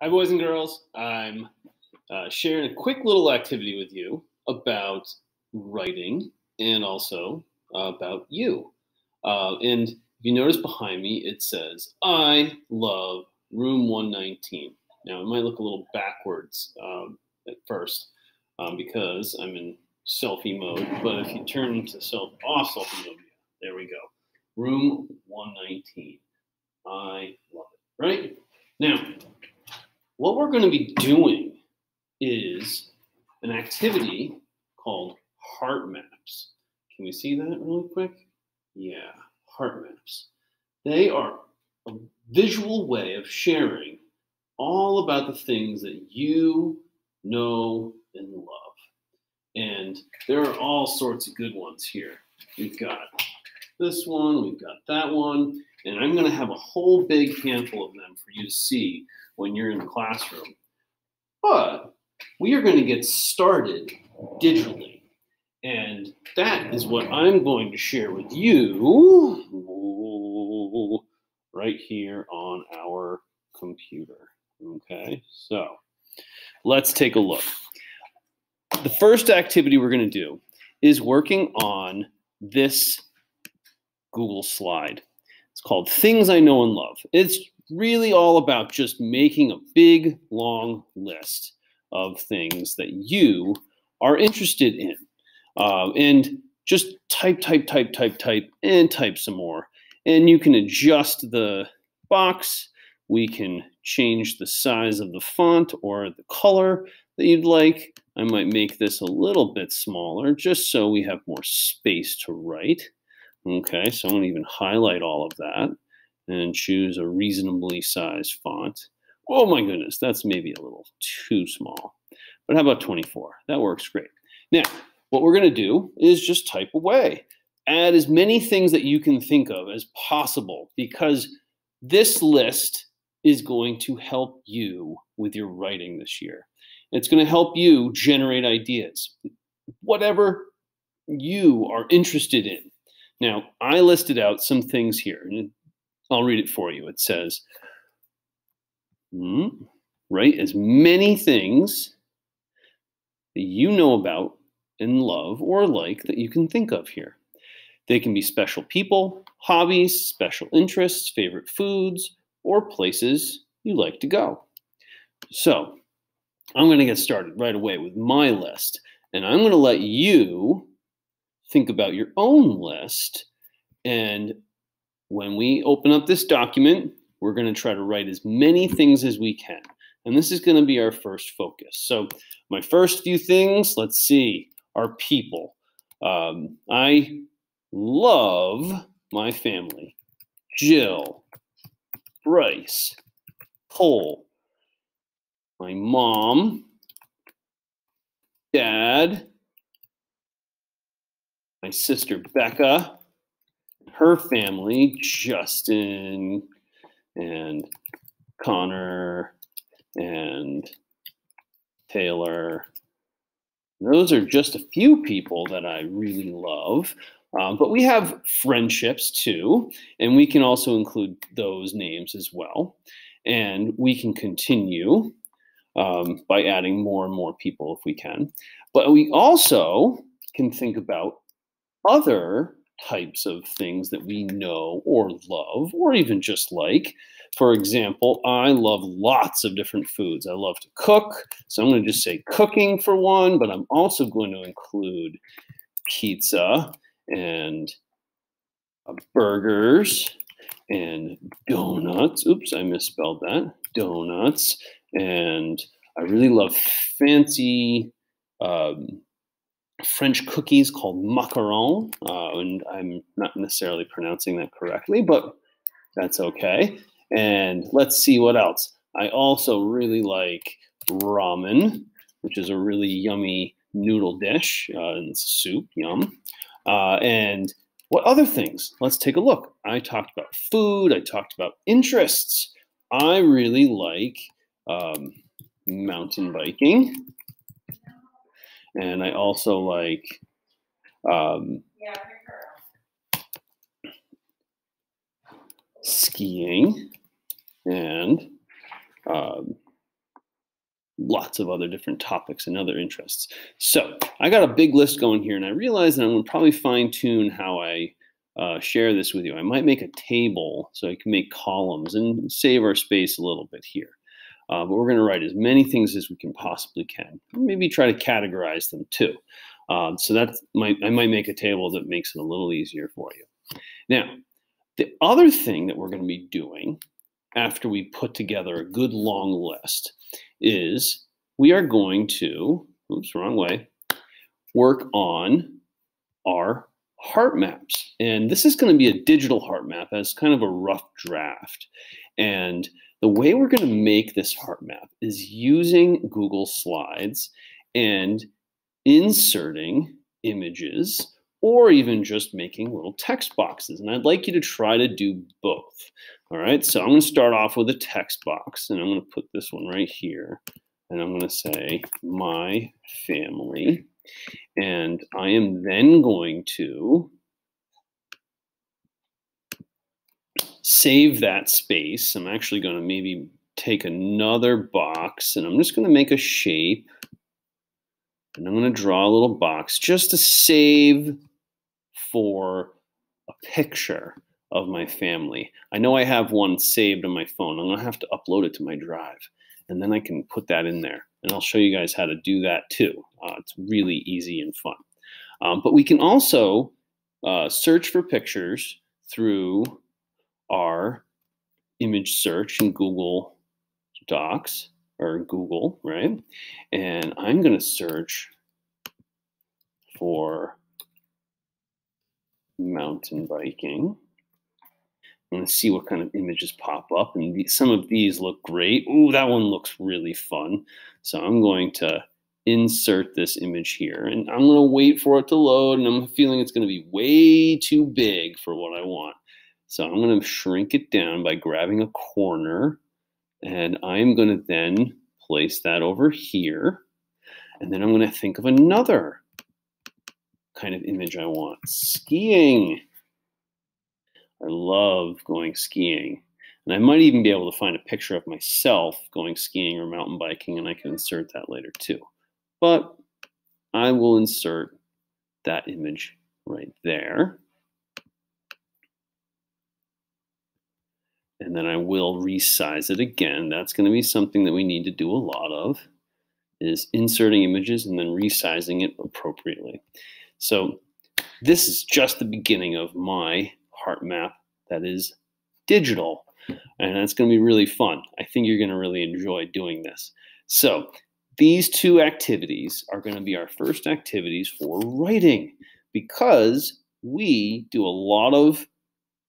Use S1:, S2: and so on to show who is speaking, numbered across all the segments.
S1: Hi, boys and girls. I'm sharing a quick little activity with you about writing and also about you. And if you notice behind me, it says, I love room 119. Now, it might look a little backwards at first because I'm in selfie mode, but if you turn to off selfie mode, there we go. Room 119. I love it, right? Now, what we're going to be doing is an activity called heart maps. Can we see that really quick? Yeah, heart maps. They are a visual way of sharing all about the things that you know and love. And there are all sorts of good ones here. We've got this one, we've got that one, and I'm going to have a whole big handful of them for you to see when you're in the classroom. But we are going to get started digitally. And that is what I'm going to share with you right here on our computer. Okay, so let's take a look. The first activity we're going to do is working on this Google slide. It's called Things I Know and Love. It's really all about just making a big, long list of things that you are interested in. And just type, and type some more. And you can adjust the box. We can change the size of the font or the color that you'd like. I might make this a little bit smaller just so we have more space to write. Okay, so I'm going to even highlight all of that and choose a reasonably sized font. Oh my goodness, that's maybe a little too small. But how about 24? That works great. Now, what we're going to do is just type away. Add as many things that you can think of as possible because this list is going to help you with your writing this year. It's going to help you generate ideas, whatever you are interested in. Now, I listed out some things here, and I'll read it for you. It says, write as many things that you know about and love or like that you can think of here. They can be special people, hobbies, special interests, favorite foods, or places you like to go. So, I'm going to get started right away with my list, and I'm going to let you think about your own list. And when we open up this document, we're going to try to write as many things as we can. And this is going to be our first focus. So my first few things, let's see, are people. I love my family. Jill, Bryce, Cole, my mom, Dad, my sister Becca, her family, Justin and Connor and Taylor. Those are just a few people that I really love. But we have friendships too, and we can also include those names as well. And we can continue by adding more and more people if we can. But we also can think about other types of things that we know or love or even just like. For example, I love lots of different foods. I love to cook, so I'm going to just say cooking for one, but I'm also going to include pizza and burgers and donuts. Oops, I misspelled that. Donuts. And I really love fancy French cookies called macarons, and I'm not necessarily pronouncing that correctly, but that's okay. And let's see what else. I also really like ramen, which is a really yummy noodle dish and soup, yum. And what other things? Let's take a look. I talked about food. I talked about interests. I really like mountain biking. And I also like skiing and lots of other different topics and other interests. So I got a big list going here, and I realized that I'm going to probably fine tune how I share this with you. I might make a table so I can make columns and save our space a little bit here. But we're going to write as many things as we can possibly can. Maybe try to categorize them too. So I might make a table that makes it a little easier for you. Now, the other thing that we're going to be doing after we put together a good long list is we are going to, oops, wrong way, work on our heart maps. And this is going to be a digital heart map as kind of a rough draft. And the way we're going to make this heart map is using Google Slides and inserting images, or even just making little text boxes. And I'd like you to try to do both. All right, so I'm going to start off with a text box, and I'm going to put this one right here. And I'm going to say, my family. And I am then going to save that space. I'm actually going to maybe take another box, and I'm just going to make a shape. And I'm going to draw a little box just to save for a picture of my family. I know I have one saved on my phone. I'm going to have to upload it to my drive, and then I can put that in there. And I'll show you guys how to do that too. It's really easy and fun. But we can also search for pictures through our image search in Google Docs or Google, right? And I'm going to search for mountain biking. I'm going to see what kind of images pop up. And some of these look great. Ooh, that one looks really fun. So I'm going to insert this image here. And I'm going to wait for it to load. And I'm feeling it's going to be way too big for what I want. So I'm going to shrink it down by grabbing a corner. And I'm going to then place that over here. And then I'm going to think of another kind of image I want. Skiing. I love going skiing. And I might even be able to find a picture of myself going skiing or mountain biking, and I can insert that later too. But I will insert that image right there. And then I will resize it again. That's going to be something that we need to do a lot of, is inserting images and then resizing it appropriately. So this is just the beginning of my heart map that is digital. And that's going to be really fun. I think you're going to really enjoy doing this. So these two activities are going to be our first activities for writing, because we do a lot of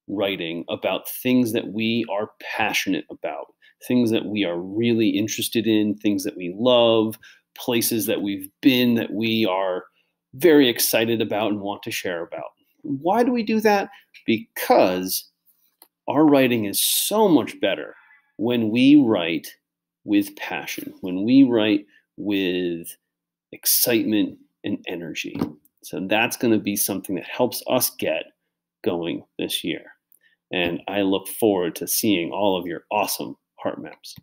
S1: writing about things that we are passionate about, things that we are really interested in, things that we love, places that we've been that we are very excited about and want to share about. Why do we do that? Because our writing is so much better when we write with passion, when we write with excitement and energy. So that's going to be something that helps us get going this year. And I look forward to seeing all of your awesome heart maps.